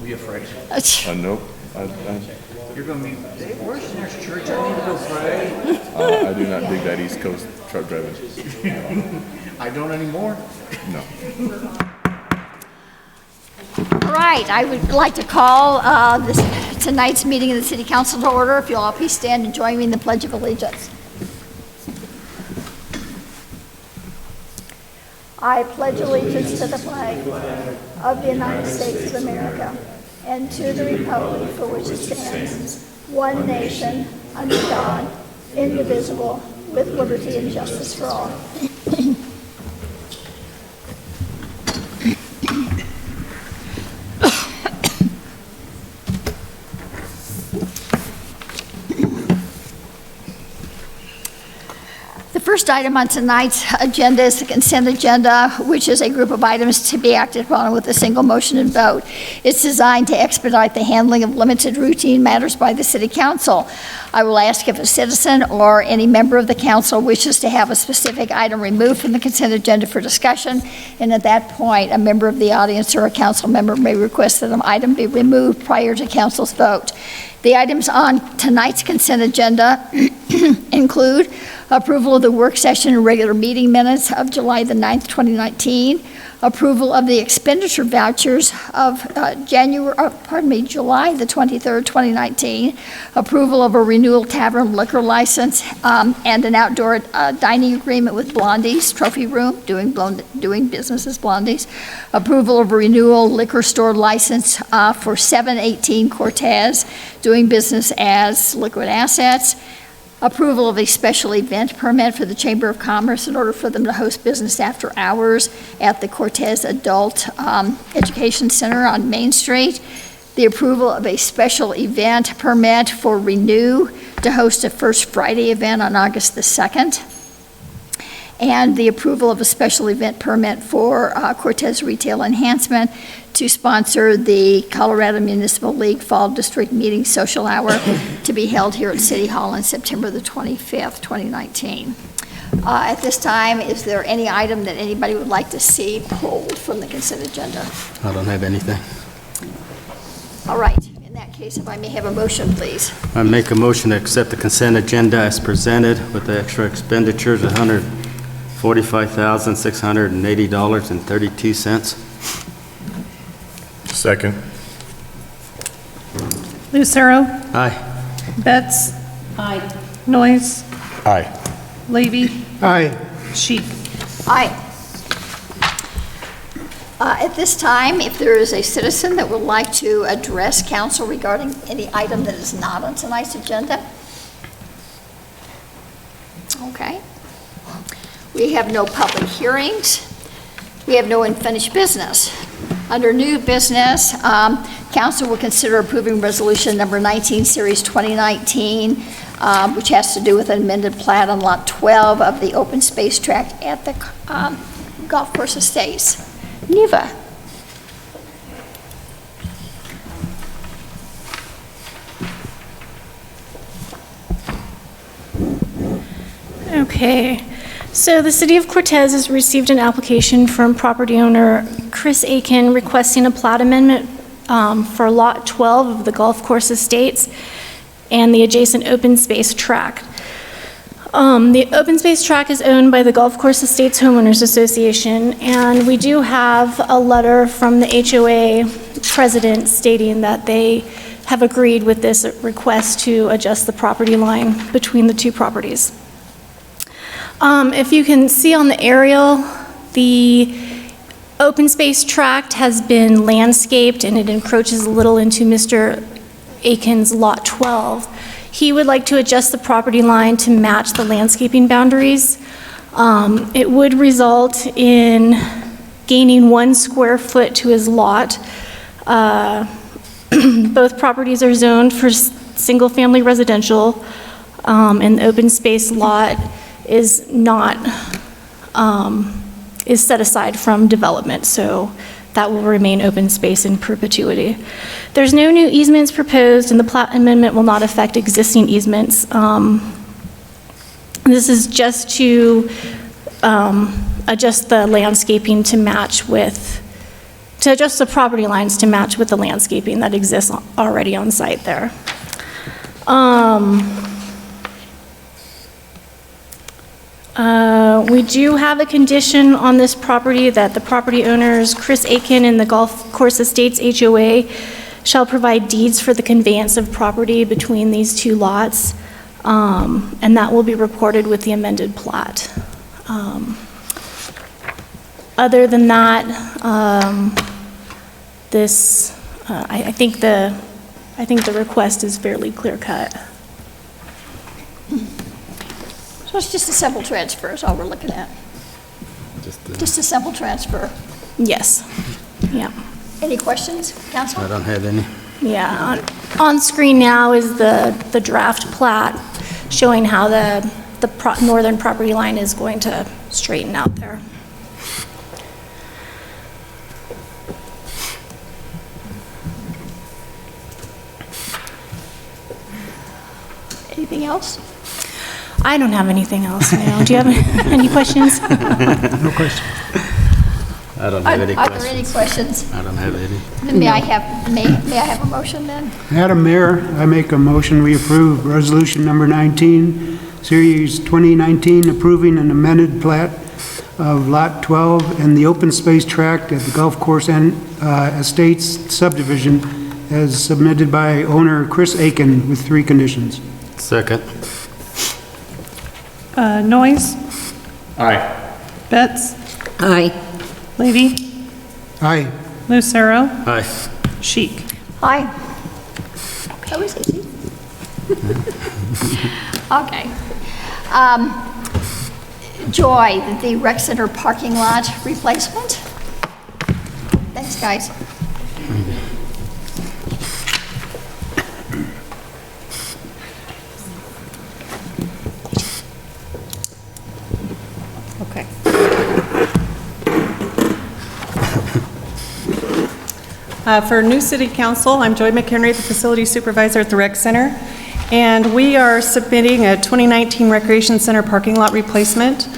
Don't be afraid. Nope. You're going to be, Dave, where's the next church? I need to go pray. I do not dig that East Coast truck driving. I don't anymore. No. All right, I would like to call tonight's meeting of the City Council to order. If you'll all please stand and join me in the Pledge of Allegiance. I pledge allegiance to the flag of the United States of America and to the republic for which it stands, one nation, under God, indivisible, with liberty and justice for all. The first item on tonight's agenda is the consent agenda, which is a group of items to be acted upon with a single motion and vote. It's designed to expedite the handling of limited routine matters by the City Council. I will ask if a citizen or any member of the council wishes to have a specific item removed from the consent agenda for discussion, and at that point, a member of the audience or a council member may request that an item be removed prior to council's vote. The items on tonight's consent agenda include approval of the work session and regular meeting minutes of July the 9th, 2019, approval of the expenditure vouchers of July the 23rd, 2019, approval of a renewal tavern liquor license and an outdoor dining agreement with Blondie's Trophy Room, doing business as Blondie's, approval of a renewal liquor store license for 718 Cortez, doing business as Liquid Assets, approval of a special event permit for the Chamber of Commerce in order for them to host business after hours at the Cortez Adult Education Center on Main Street, the approval of a special event permit for Renew to host a First Friday event on August the 2nd, and the approval of a special event permit for Cortez Retail Enhancement to sponsor the Colorado Municipal League Fall District Meeting Social Hour to be held here at City Hall on September the 25th, 2019. At this time, is there any item that anybody would like to see pulled from the consent agenda? I don't have anything. All right, in that case, if I may have a motion, please. I make a motion to accept the consent agenda as presented with the extra expenditures of $145,680.32. Second. Lucero, Aye. Betts. Aye. Noyes, Aye. Levy, Aye. Sheik. Aye. At this time, if there is a citizen that would like to address council regarding any item that is not on tonight's agenda. Okay. We have no public hearings. We have no unfinished business. Under new business, council will consider approving resolution number 19, series 2019, which has to do with an amended plat on lot 12 of the open space tract at the golf course estates. Neva. Okay, so the City of Cortez has received an application from property owner Chris Aiken requesting a plat amendment for Lot 12 of the Golf Course Estates and the adjacent open space tract. The open space tract is owned by the Golf Course Estates Homeowners Association, and we do have a letter from the HOA president stating that they have agreed with this request to adjust the property line between the two properties. If you can see on the aerial, the open space tract has been landscaped and it encroaches a little into Mr. Aiken's Lot 12. He would like to adjust the property line to match the landscaping boundaries. It would result in gaining 1 square foot to his lot. Both properties are zoned for single-family residential, and the open space lot is not, is set aside from development, so that will remain open space in perpetuity. There's no new easements proposed, and the plat amendment will not affect existing easements. This is just to adjust the landscaping to match with to adjust the property lines to match with the landscaping that exists already on site there. We do have a condition on this property that the property owners, Chris Aiken and the Golf Course Estates HOA, shall provide deeds for the conveyance of property between these two lots, and that will be recorded with the amended plat. Other than that, I think the request is fairly clear-cut. So it's just a simple transfer is all we're looking at. Just a simple transfer. Yes, yeah. Any questions, council? I don't have any. Yeah, on screen now is the draft plat showing how the northern property line is going to straighten out there. Anything else? I don't have anything else now. Do you have any questions? No question. I don't have any Are there any questions. questions? I don't have any. Then may I have a motion then? Madam Mayor, I make a motion, we approve Resolution Number 19, Series 2019, approving an amended plat of Lot 12 and the open space tract at the Golf Course and Estates subdivision as submitted by owner Chris Aiken with 3 conditions. Second. Noyes, Aye. Betts, Aye. Levy, Aye. Lucero, Aye. Sheik. Aye. That was easy. Okay. Joy, the rec center parking lot replacement. Thanks, guys. Okay. For new city council, I'm Joy McHenry, the facility supervisor at the rec center, and we are submitting a 2019 recreation center parking lot replacement.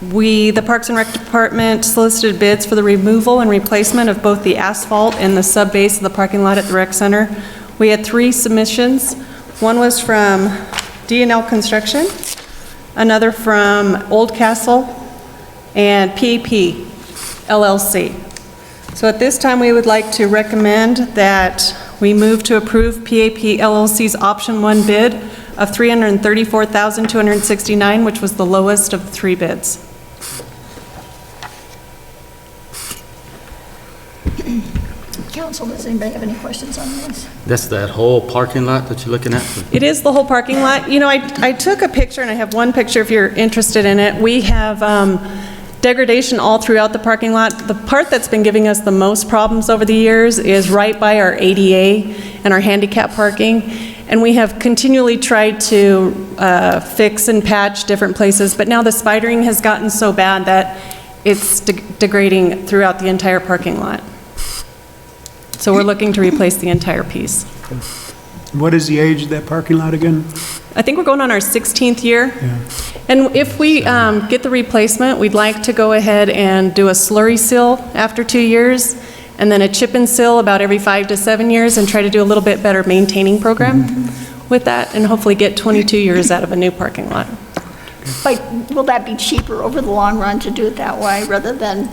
The Parks and Rec Department solicited bids for the removal and replacement of both the asphalt and the sub-base of the parking lot at the rec center. We had 3 submissions. One was from D&L Construction, another from Old Castle, and PAP LLC. So at this time, we would like to recommend that we move to approve PAP LLC's option 1 bid of $334,269, which was the lowest of the 3 bids. Council, does anybody have any questions on this? That's that whole parking lot that you're looking at? It is the whole parking lot. You know, I took a picture, and I have one picture if you're interested in it. We have degradation all throughout the parking lot. The part that's been giving us the most problems over the years is right by our ADA and our handicap parking. And we have continually tried to fix and patch different places, but now the spidering has gotten so bad that it's degrading throughout the entire parking lot. So we're looking to replace the entire piece. What is the age of that parking lot again? I think we're going on our 16th year. Yeah. And if we get the replacement, we'd like to go ahead and do a slurry seal after 2 years, and then a chip and seal about every 5 to 7 years, and try to do a little bit better maintaining program with that, and hopefully get 22 years out of a new parking lot. But will that be cheaper over the long run to do it that way rather than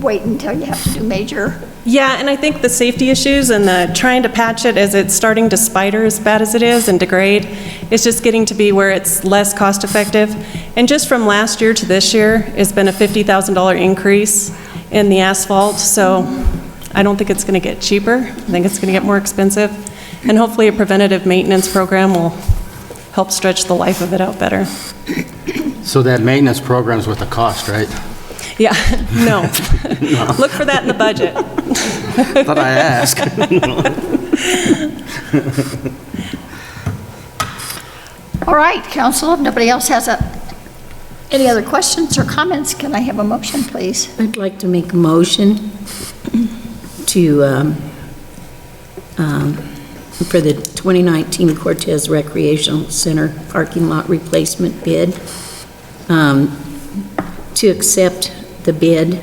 wait until you have to do major? Yeah, and I think the safety issues and the trying to patch it as it's starting to spider as bad as it is and degrade, it's just getting to be where it's less cost effective. And just from last year to this year, it's been a $50,000 increase in the asphalt, so I don't think it's going to get cheaper. I think it's going to get more expensive. And hopefully a preventative maintenance program will help stretch the life of it out better. So that maintenance program's with the cost, right? Yeah, no. Look for that in the budget. Thought I asked. All right, council, if nobody else has any other questions or comments, can I have a motion, please? I'd like to make a motion to, for the 2019 Cortez Recreational Center parking lot replacement bid, to accept the bid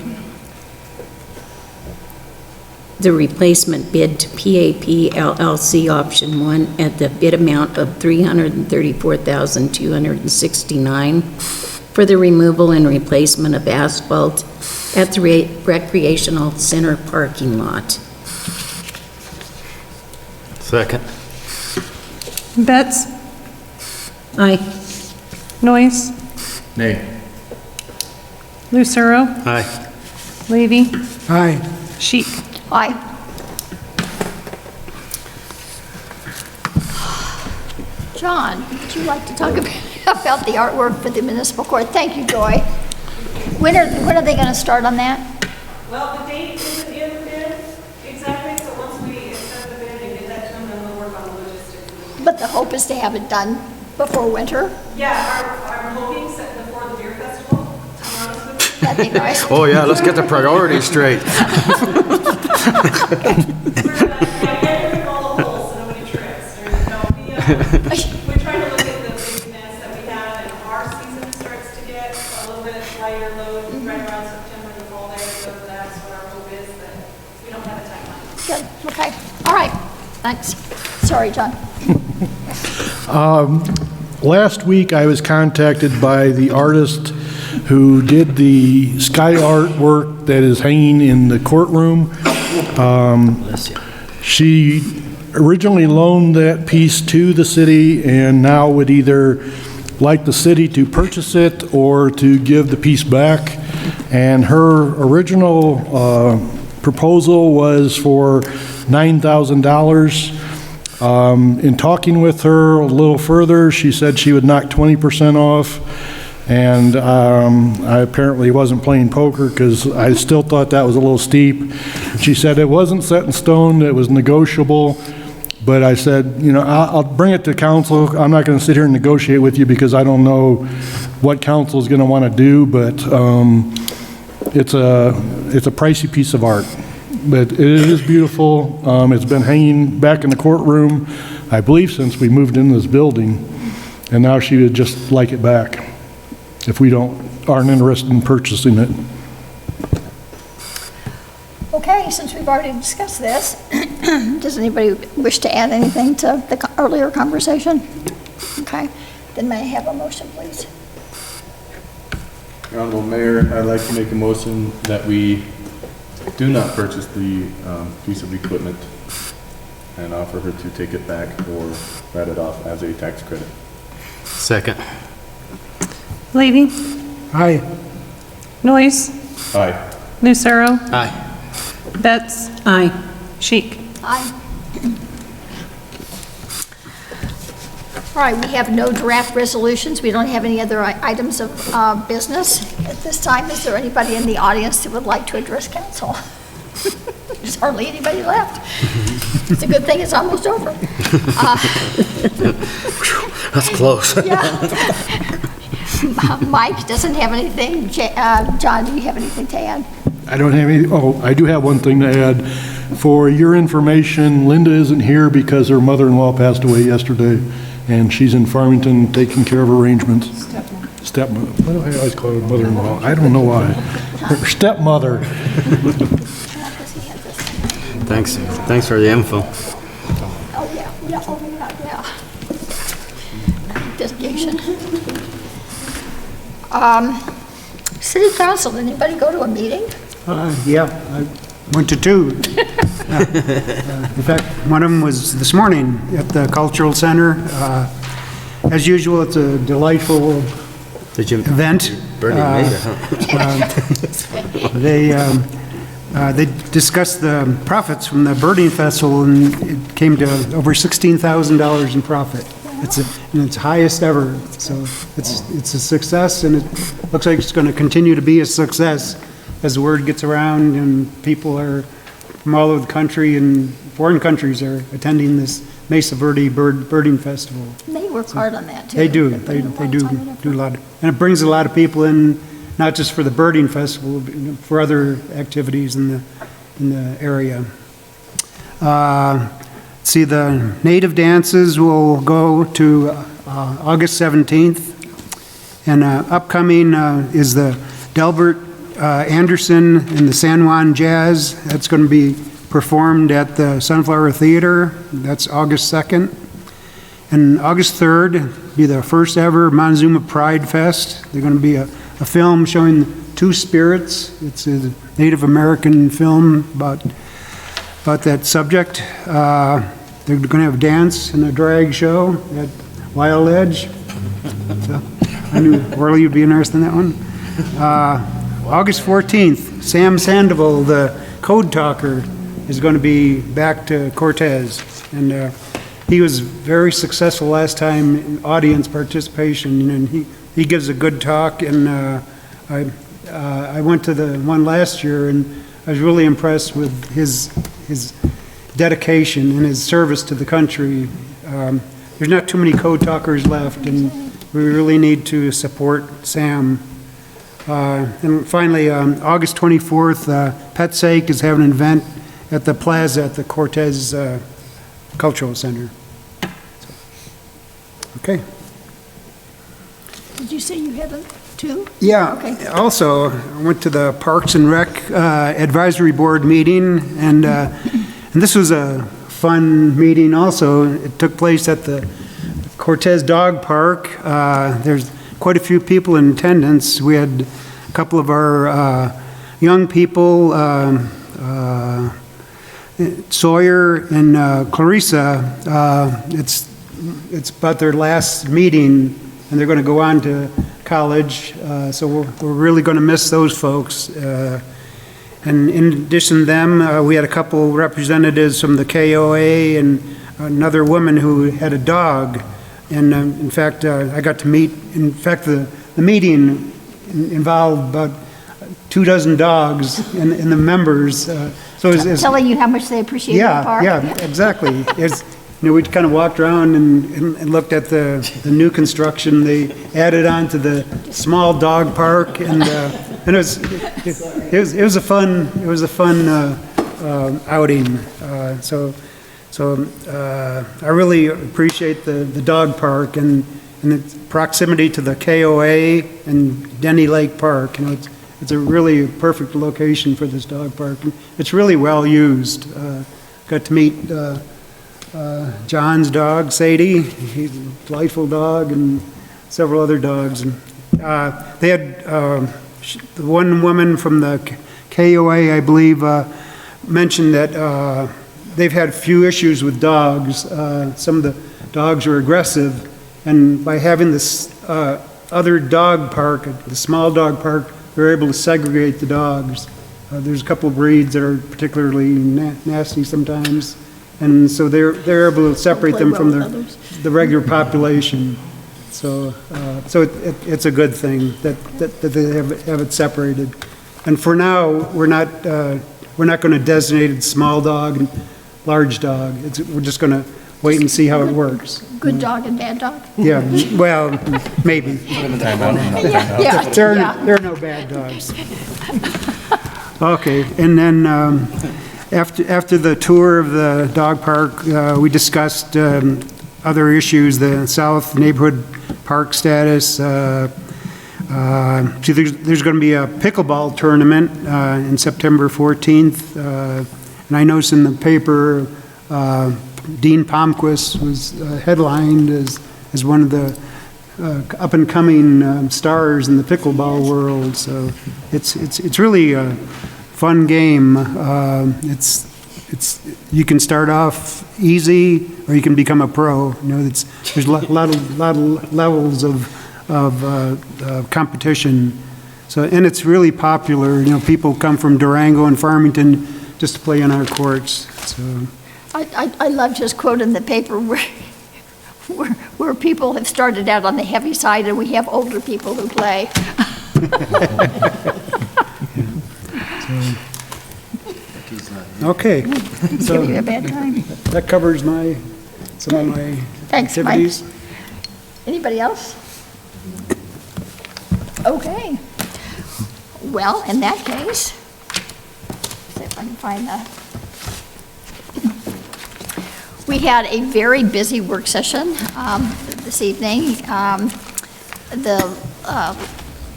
the replacement bid to PAP LLC Option 1 at the bid amount of $334,269 for the removal and replacement of asphalt at the recreational center parking lot. Second. Betts? Aye. Noyes? Nay. Lucero? Aye. Levy? Aye. Sheik? Aye. John, would you like to talk about the artwork for the municipal court? Thank you, Joy. When are they going to start on that? Well, the date isn't in the bid exactly, so once we accept the bid and get that to them, then we'll work on the logistics. But the hope is to have it done before winter. Yeah, I'm hoping set before the beer festival, to be honest with you. That'd be nice. Oh, yeah, let's get the priorities straight. We're getting all the holes so nobody trips. We try to look at the big events that we have, and our season starts to get a little bit lighter load right around September, the fall there, so that's what our hope is, but we don't have a timeline. Good, okay. All right, thanks. Sorry, John. Last week, I was contacted by the artist who did the sky artwork that is hanging in the courtroom. Bless you. She originally loaned that piece to the city and now would either like the city to purchase it or to give the piece back. And her original proposal was for $9,000. In talking with her a little further, she said she would knock 20% off, and I apparently wasn't playing poker because I still thought that was a little steep. She said it wasn't set in stone, it was negotiable, but I said, you know, I'll bring it to council. I'm not going to sit here and negotiate with you because I don't know what council is going to want to do, but it's a pricey piece of art. But it is beautiful. It's been hanging back in the courtroom, I believe, since we moved into this building. And now she would just like it back if we aren't interested in purchasing it. Okay, since we've already discussed this, does anybody wish to add anything to the earlier conversation? Okay, then may I have a motion, please? Honorable Mayor, I'd like to make a motion that we do not purchase the piece of equipment and offer her to take it back or write it off as a tax credit. Second. Levy? Aye. Noyes? Aye. Lucero? Aye. Betts? Aye. Sheik? Aye. All right, we have no draft resolutions. We don't have any other items of business at this time. Is there anybody in the audience that would like to address council? There's hardly anybody left. It's a good thing it's almost over. That's close. Yeah. Mike doesn't have anything. John, do you have anything to add? I don't have any, I do have one thing to add. For your information, Linda isn't here because her mother-in-law passed away yesterday, and she's in Farmington taking care of arrangements. Stepmother. Why do I always call her mother-in-law? I don't know why. Her stepmother. Thanks for the info. Oh, yeah, Dedication. City council, did anybody go to a meeting? Yeah, I went to two. In fact, one of them was this morning at the Cultural Center. As usual, it's a delightful event. Bernie made it, huh? They discussed the profits from the birding festival, and it came to over $16,000 in profit. It's highest ever, so it's a success, and it looks like it's going to continue to be a success as the word gets around, and people are from all over the country and foreign countries are attending this Mesa Verde birding festival. They work hard on that, too. They do. They put They a lot of time and do a effort. lot. And it brings a lot of people in, not just for the birding festival, but for other activities in the area. See, the native dances will go to August 17th. And upcoming is the Delbert Anderson and the San Juan Jazz. That's going to be performed at the Sunflower Theater. That's August 2nd. And August 3rd be the first ever Montezuma Pride Fest. There's going to be a film showing Two Spirits. It's a Native American film about that subject. They're going to have dance and a drag show at Wild Edge. So I knew Orly would be interested in that one. August 14th, Sam Sandoval, the code talker, is going to be back to Cortez. And he was very successful last time in audience participation, and he gives a good talk. And I went to the one last year, and I was really impressed with his dedication and his service to the country. There's not too many code talkers left, and we really need to support Sam. And finally, August 24th, Pet Sake is having an event at the plaza at the Cortez Cultural Center. Okay. Did you say you had them too? Yeah. Okay. Also, I went to the Parks and Rec Advisory Board meeting, and this was a fun meeting also. It took place at the Cortez Dog Park. There's quite a few people in attendance. We had a couple of our young people, Sawyer and Clarissa. It's about their last meeting, and they're going to go on to college. So we're really going to miss those folks. And in addition to them, we had a couple representatives from the KOA and another woman who had a dog. And in fact, I got to meet, the meeting involved about 24 dogs and the members. So it's Telling you how much they appreciate the park. Yeah, exactly. We kind of walked around and looked at the new construction they added on to the small dog park, and it was a fun outing. So I really appreciate the dog park and its proximity to the KOA and Denny Lake Park. It's a really perfect location for this dog park. It's really well used. Got to meet John's dog, Sadie. He's a delightful dog, and several other dogs. And they had the one woman from the KOA, I believe, mentioned that they've had a few issues with dogs. Some of the dogs are aggressive, and by having this other dog park, the small dog park, they're able to segregate the dogs. There's a couple of breeds that are particularly nasty sometimes, and so they're able to separate them from the regular population. So it's a good thing that they have it separated. And for now, we're not going to designate it small dog and large dog. We're just going to wait and see how it works. Good dog and bad dog? Yeah, well, maybe. Yeah. There are no bad dogs. Okay, and then after the tour of the dog park, we discussed other issues, the South Neighborhood Park status. There's going to be a pickleball tournament in September 14th. And I noticed in the paper, Dean Palmquist was headlined as one of the up-and-coming stars in the pickleball world. So it's really a fun game. You can start off easy, or you can become a pro. There's a lot of levels of competition. So, and it's really popular. People come from Durango and Farmington just to play on our courts. So. I love just quoting the paper where people have started out on the heavy side, and we have older people who play. Okay. So Giving you a bad time. that covers some of my Thanks, Mike. activities. Anybody else? Okay. Well, in that case, see if I can find we had a very busy work session this evening.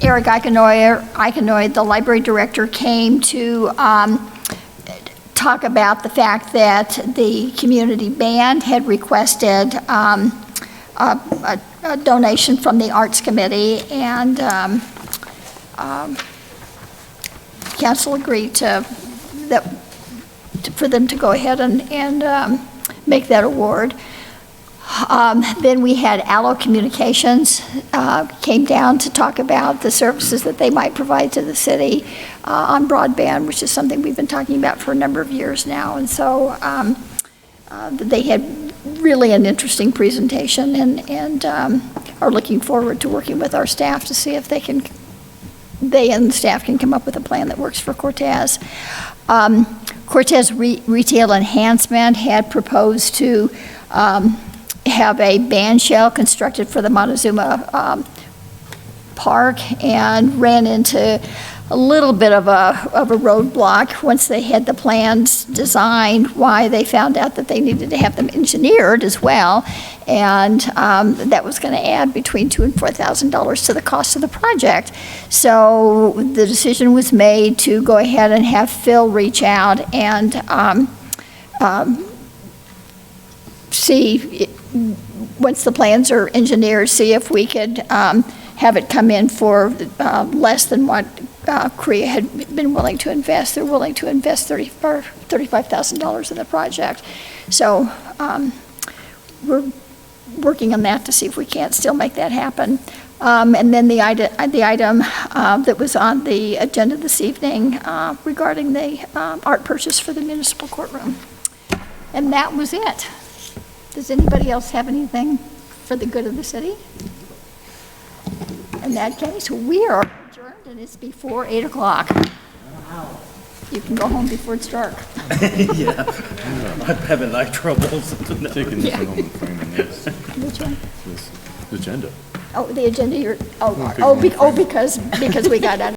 Eric Eichenoy, the library director, came to talk about the fact that the community band had requested a donation from the Arts Committee, and council agreed for them to go ahead and make that award. Then we had Allo Communications came down to talk about the services that they might provide to the city on broadband, which is something we've been talking about for a number of years now. And so they had really an interesting presentation, and are looking forward to working with our staff to see if they and the staff can come up with a plan that works for Cortez. Cortez Retail Enhancement had proposed to have a band shell constructed for the Montezuma Park, and ran into a little bit of a roadblock once they had the plans designed, why they found out that they needed to have them engineered as well, and that was going to add between $2,000 and $4,000 to the cost of the project. So the decision was made to go ahead and have Phil reach out and see, once the plans are engineered, see if we could have it come in for less than what Korea had been willing to invest. They're willing to invest $35,000 in the project. So we're working on that to see if we can't still make that happen. And then the item that was on the agenda this evening regarding the art purchase for the municipal courtroom. And that was it. Does anybody else have anything for the good of the city? In that case, we are adjourned, and it's before 8 o'clock. Wow. You can go home before it's dark. Yeah, I'm having eye troubles. Taking this home and framing this. Which one? This agenda. Oh, the agenda, because we got out